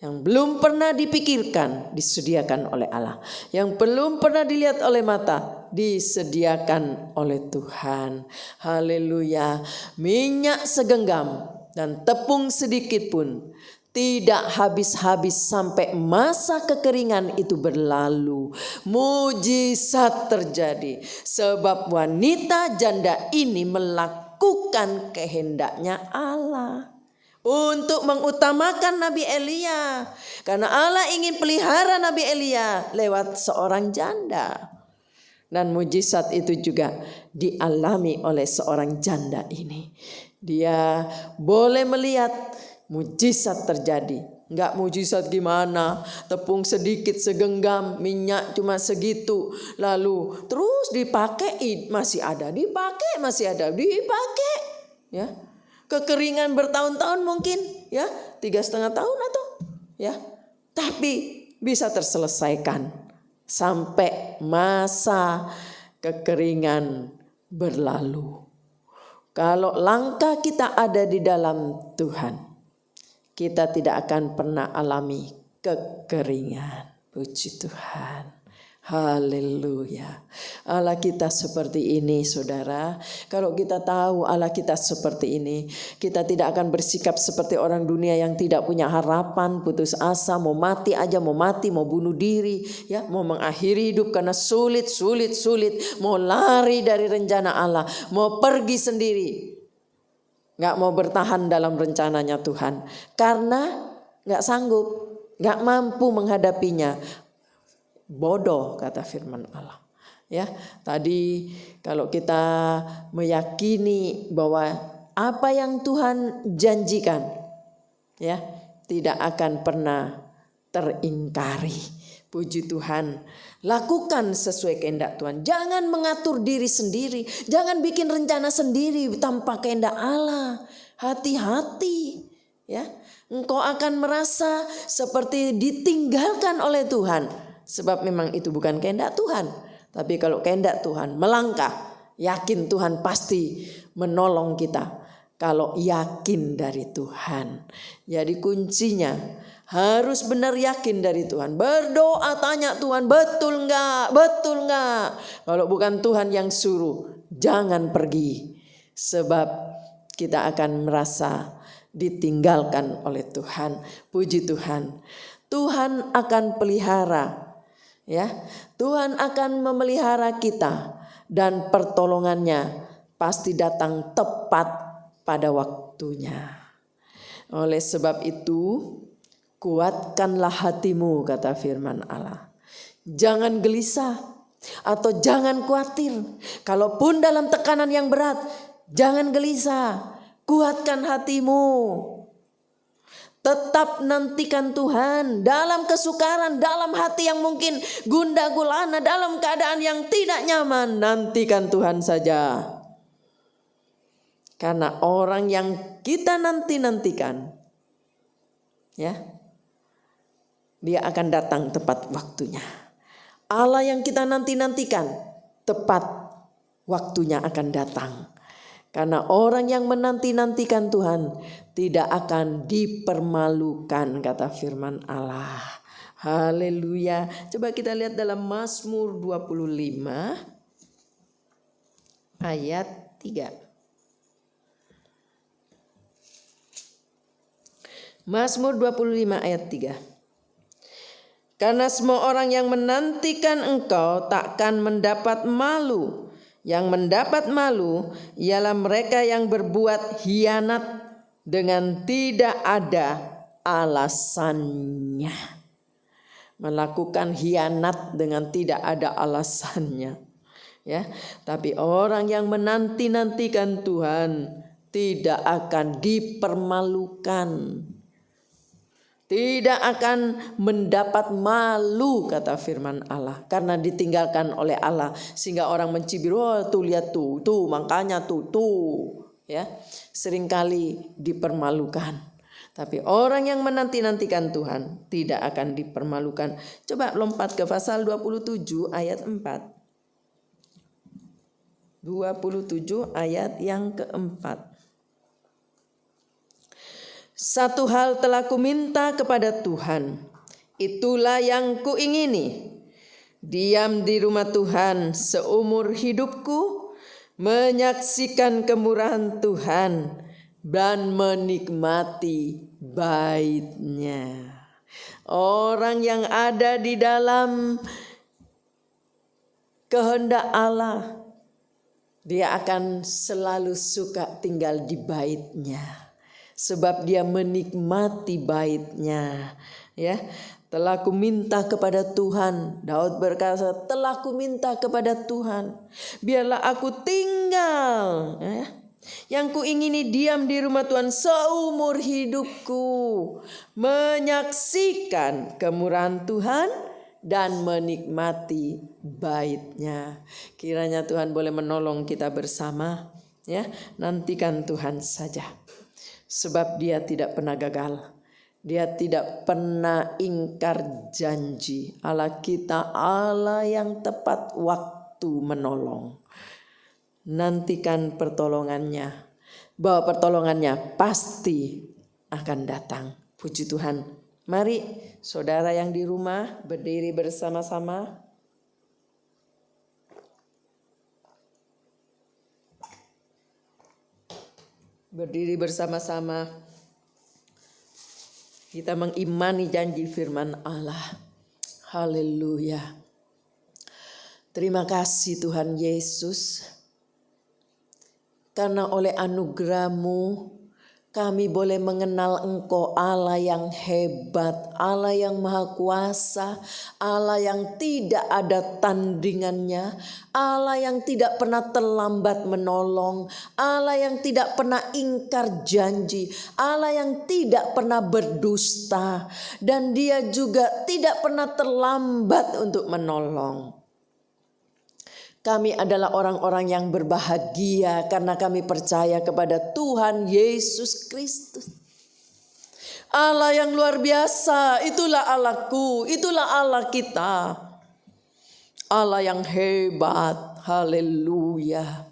yang belum pernah dipikirkan disediakan oleh Allah, yang belum pernah dilihat oleh mata disediakan oleh Tuhan. Haleluya. Minyak segenggam dan tepung sedikit pun tidak habis-habis sampai masa kekeringan itu berlalu. Mujizat terjadi sebab wanita janda ini melakukan kehendaknya Allah untuk mengutamakan Nabi Elia. Karena Allah ingin pelihara Nabi Elia lewat seorang janda. Dan mujizat itu juga dialami oleh seorang janda ini. Dia boleh melihat mujizat terjadi. Enggak mujizat gimana, tepung sedikit segenggam, minyak cuma segitu, lalu terus dipakai masih ada, dipakai masih ada, dipakai, ya. Kekeringan bertahun-tahun mungkin, ya, 3,5 tahun atau, ya, tapi bisa terselesaikan sampai masa kekeringan berlalu. Kalau langkah kita ada di dalam Tuhan, kita tidak akan pernah alami kekeringan. Puji Tuhan. Haleluya. Allah kita seperti ini, saudara. Kalau kita tahu Allah kita seperti ini, kita tidak akan bersikap seperti orang dunia yang tidak punya harapan, putus asa, mau mati aja, mau mati, mau bunuh diri, ya, mau mengakhiri hidup karena sulit, mau lari dari rencana Allah, mau pergi sendiri, nggak mau bertahan dalam rencananya Tuhan, karena nggak sanggup, nggak mampu menghadapinya. Bodoh, kata firman Allah. Ya, tadi kalau kita meyakini bahwa apa yang Tuhan janjikan, ya, tidak akan pernah teringkari. Puji Tuhan. Lakukan sesuai kehendak Tuhan. Jangan mengatur diri sendiri, jangan bikin rencana sendiri tanpa kehendak Allah. Hati-hati, ya. Engkau akan merasa seperti ditinggalkan oleh Tuhan. Sebab memang itu bukan kehendak Tuhan. Tapi kalau kehendak Tuhan, melangkah, yakin Tuhan pasti menolong kita. Kalau yakin dari Tuhan. Jadi kuncinya harus benar yakin dari Tuhan. Berdoa, tanya Tuhan, betul enggak? Betul enggak? Kalau bukan Tuhan yang suruh, jangan pergi. Sebab kita akan merasa ditinggalkan oleh Tuhan. Puji Tuhan. Tuhan akan pelihara. Ya, Tuhan akan memelihara kita dan pertolongannya pasti datang tepat pada waktunya. Oleh sebab itu, kuatkanlah hatimu, kata firman Allah. Jangan gelisah atau jangan khawatir. Kalaupun dalam tekanan yang berat, jangan gelisah. Kuatkan hatimu. Tetap nantikan Tuhan dalam kesukaran, dalam hati yang mungkin gundah gulana, dalam keadaan yang tidak nyaman, nantikan Tuhan saja. Karena orang yang kita nantikan, ya, dia akan datang tepat waktunya. Allah yang kita nantikan, tepat waktunya akan datang. Karena orang yang menanti-nantikan Tuhan tidak akan dipermalukan, kata firman Allah. Haleluya. Coba kita lihat dalam Mazmur 25 ayat 3. Mazmur 25 ayat 3. Karena semua orang yang menantikan Engkau takkan mendapat malu. Yang mendapat malu ialah mereka yang berbuat hianat dengan tidak ada alasannya. Melakukan hianat dengan tidak ada alasannya. Ya, tapi orang yang menanti-nantikan Tuhan tidak akan dipermalukan. Tidak akan mendapat malu, kata firman Allah, karena ditinggalkan oleh Allah, sehingga orang mencibir, oh tuh lihat tuh makanya tuh, ya, seringkali dipermalukan. Tapi orang yang menanti-nantikan Tuhan tidak akan dipermalukan. Coba lompat ke pasal 27 ayat 4. 27 ayat yang keempat. Satu hal telah kuminta kepada Tuhan, itulah yang kuingini, diam di rumah Tuhan seumur hidupku, menyaksikan kemurahan Tuhan dan menikmati bait-Nya. Orang yang ada di dalam kehendak Allah, dia akan selalu suka tinggal di bait-Nya, sebab dia menikmati bait-Nya. Ya, telah kuminta kepada Tuhan. Daud berkata, telah kuminta kepada Tuhan, biarlah aku tinggal. Ya. Yang kuingini diam di rumah Tuhan seumur hidupku, menyaksikan kemurahan Tuhan dan menikmati bait-Nya. Kiranya Tuhan boleh menolong kita bersama, ya. Nantikan Tuhan saja, sebab Dia tidak pernah gagal. Dia tidak pernah ingkar janji. Allah kita Allah yang tepat waktu menolong. Nantikan pertolongannya, bahwa pertolongannya pasti akan datang. Puji Tuhan. Mari saudara yang di rumah berdiri bersama-sama. Berdiri bersama-sama. Kita mengimani janji firman Allah. Haleluya. Terima kasih Tuhan Yesus. Karena oleh anugerah-Mu kami boleh mengenal Engkau, Allah yang hebat, Allah yang maha kuasa, Allah yang tidak ada tandingannya, Allah yang tidak pernah terlambat menolong, Allah yang tidak pernah ingkar janji, Allah yang tidak pernah berdusta, dan Dia juga tidak pernah terlambat untuk menolong. Kami adalah orang-orang yang berbahagia karena kami percaya kepada Tuhan Yesus Kristus. Allah yang luar biasa, itulah Allahku, itulah Allah kita. Allah yang hebat, haleluya.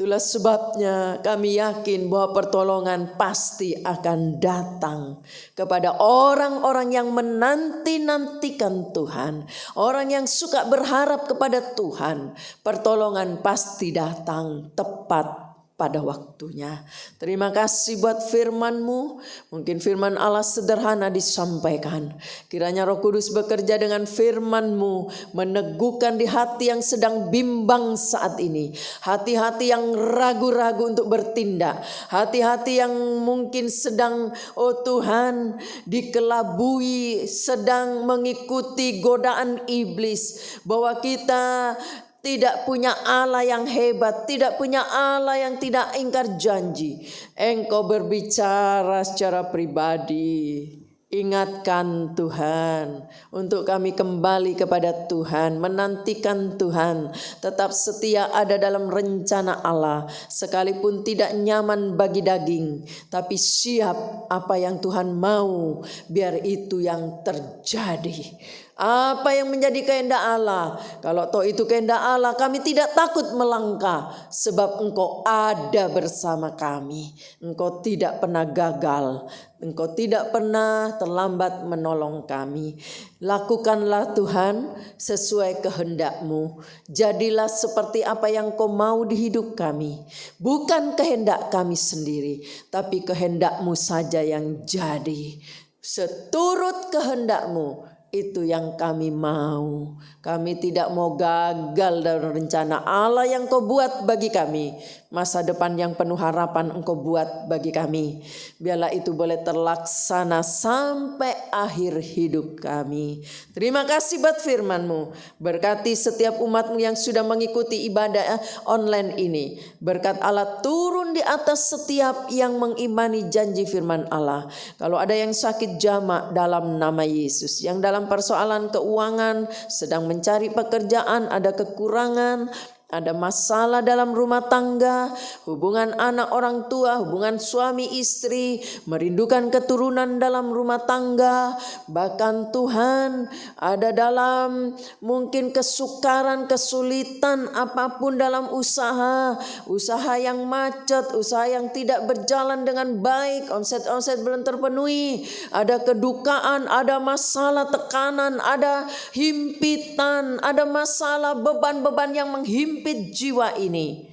Itulah sebabnya kami yakin bahwa pertolongan pasti akan datang kepada orang-orang yang menanti-nantikan Tuhan. Orang yang suka berharap kepada Tuhan. Pertolongan pasti datang tepat pada waktunya. Terima kasih buat firman-Mu. Mungkin firman Allah sederhana disampaikan. Kiranya Roh Kudus bekerja dengan firman-Mu, meneguhkan di hati yang sedang bimbang saat ini. Hati-hati yang ragu-ragu untuk bertindak. Hati-hati yang mungkin sedang, oh Tuhan, dikelabui, sedang mengikuti godaan iblis. Bahwa kita tidak punya Allah yang hebat, tidak punya Allah yang tidak ingkar janji. Engkau berbicara secara pribadi. Ingatkan Tuhan untuk kami kembali kepada Tuhan, menantikan Tuhan, tetap setia ada dalam rencana Allah, sekalipun tidak nyaman bagi daging, tapi siap apa yang Tuhan mau, biar itu yang terjadi. Apa yang menjadi kehendak Allah? Kalau toh itu kehendak Allah, kami tidak takut melangkah, sebab Engkau ada bersama kami. Engkau tidak pernah gagal, Engkau tidak pernah terlambat menolong kami. Lakukanlah Tuhan sesuai kehendak-Mu. Jadilah seperti apa yang Kau mau di hidup kami. Bukan kehendak kami sendiri, tapi kehendak-Mu saja yang jadi. Seturut kehendak-Mu, itu yang kami mau. Kami tidak mau gagal dalam rencana Allah yang Kau buat bagi kami. Masa depan yang penuh harapan Engkau buat bagi kami. Biarlah itu boleh terlaksana sampai akhir hidup kami. Terima kasih buat firman-Mu. Berkati setiap umat-Mu yang sudah mengikuti ibadah online ini. Berkat Allah turun di atas setiap yang mengimani janji firman Allah. Kalau ada yang sakit, jamak dalam nama Yesus. Yang dalam persoalan keuangan, sedang mencari pekerjaan, ada kekurangan, ada masalah dalam rumah tangga, hubungan anak orang tua, hubungan suami istri, merindukan keturunan dalam rumah tangga, bahkan Tuhan ada dalam mungkin kesukaran, kesulitan apapun dalam usaha yang macet, usaha yang tidak berjalan dengan baik, omset belum terpenuhi, ada kedukaan, ada masalah tekanan, ada himpitan, ada masalah beban-beban yang menghimpit jiwa ini.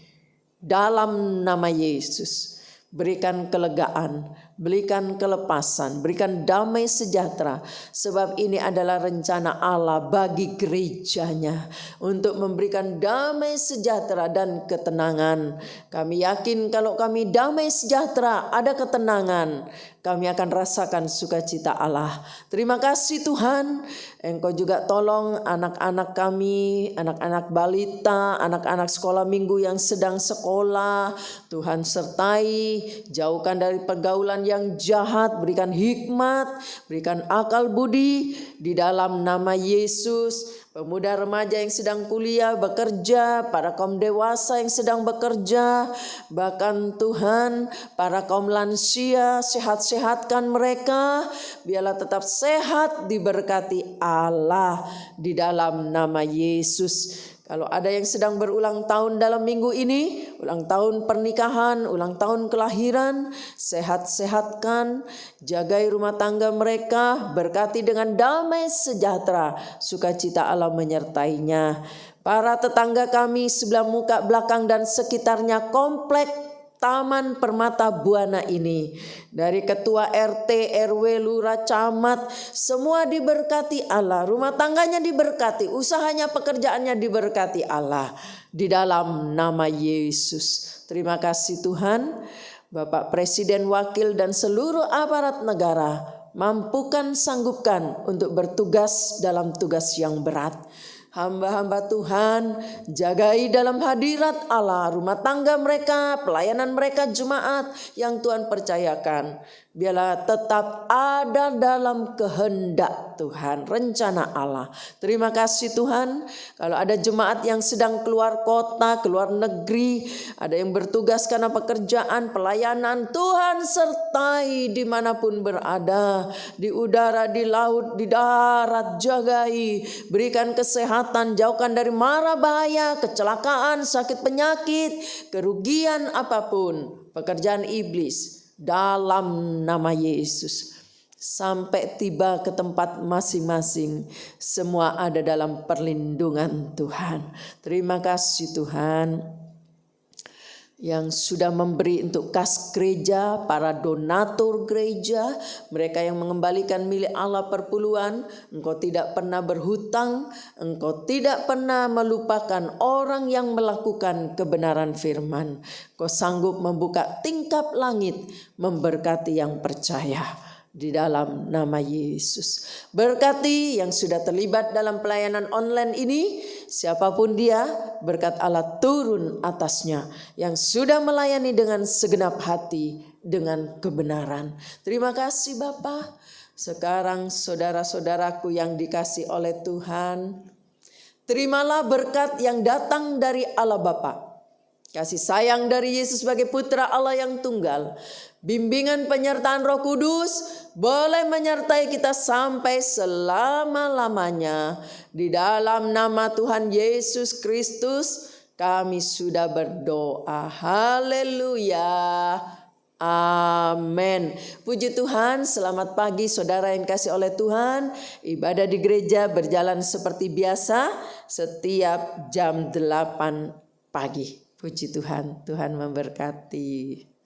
Dalam nama Yesus, berikan kelegaan, berikan kelepasan, berikan damai sejahtera. Sebab ini adalah rencana Allah bagi gerejanya untuk memberikan damai sejahtera dan ketenangan. Kami yakin kalau kami damai sejahtera, ada ketenangan, kami akan rasakan sukacita Allah. Terima kasih Tuhan, Engkau juga tolong anak-anak kami, anak-anak balita, anak-anak sekolah minggu yang sedang sekolah. Tuhan sertai, jauhkan dari pergaulan yang jahat, berikan hikmat, berikan akal budi di dalam nama Yesus. Pemuda remaja yang sedang kuliah, bekerja, para kaum dewasa yang sedang bekerja, bahkan Tuhan para kaum lansia, sehat-sehatkan mereka, biarlah tetap sehat, diberkati Allah di dalam nama Yesus. Kalau ada yang sedang berulang tahun dalam minggu ini, ulang tahun pernikahan, ulang tahun kelahiran, sehat-sehatkan, jagai rumah tangga mereka, berkati dengan damai sejahtera, sukacita Allah menyertainya. Para tetangga kami sebelah muka belakang dan sekitarnya komplek Taman Permata Buana ini, dari ketua RT, RW, lurah, camat, semua diberkati Allah, rumah tangganya diberkati, usahanya, pekerjaannya diberkati Allah di dalam nama Yesus. Terima kasih Tuhan, Bapak Presiden, Wakil dan seluruh aparat negara, mampukan, sanggupkan untuk bertugas dalam tugas yang berat. Hamba-hamba Tuhan, jagai dalam hadirat Allah rumah tangga mereka, pelayanan mereka, jemaat yang Tuhan percayakan. Biarlah tetap ada dalam kehendak Tuhan, rencana Allah. Terima kasih Tuhan. Kalau ada jemaat yang sedang keluar kota, keluar negeri, ada yang bertugas karena pekerjaan, pelayanan, Tuhan sertai dimanapun berada, di udara, di laut, di darat, jagai, berikan kesehatan, jauhkan dari mara bahaya, kecelakaan, sakit penyakit, kerugian apapun, pekerjaan iblis. Dalam nama Yesus, sampai tiba ke tempat masing-masing, semua ada dalam perlindungan Tuhan. Terima kasih Tuhan yang sudah memberi untuk kas gereja, para donatur gereja, mereka yang mengembalikan milik Allah perpuluhan. Engkau tidak pernah berhutang, Engkau tidak pernah melupakan orang yang melakukan kebenaran firman. Kau sanggup membuka tingkap langit, memberkati yang percaya. Di dalam nama Yesus, berkati yang sudah terlibat dalam pelayanan online ini, siapapun dia, berkat Allah turun atasnya, yang sudah melayani dengan segenap hati, dengan kebenaran. Terima kasih Bapa. Sekarang saudara-saudaraku yang dikasih oleh Tuhan, terimalah berkat yang datang dari Allah Bapa, kasih sayang dari Yesus sebagai putra Allah yang tunggal, bimbingan penyertaan Roh Kudus boleh menyertai kita sampai selama-lamanya. Di dalam nama Tuhan Yesus Kristus kami sudah berdoa. Haleluya. Amin. Puji Tuhan, selamat pagi saudara yang kasih oleh Tuhan. Ibadah di gereja berjalan seperti biasa setiap jam 8 pagi. Puji Tuhan, Tuhan memberkati.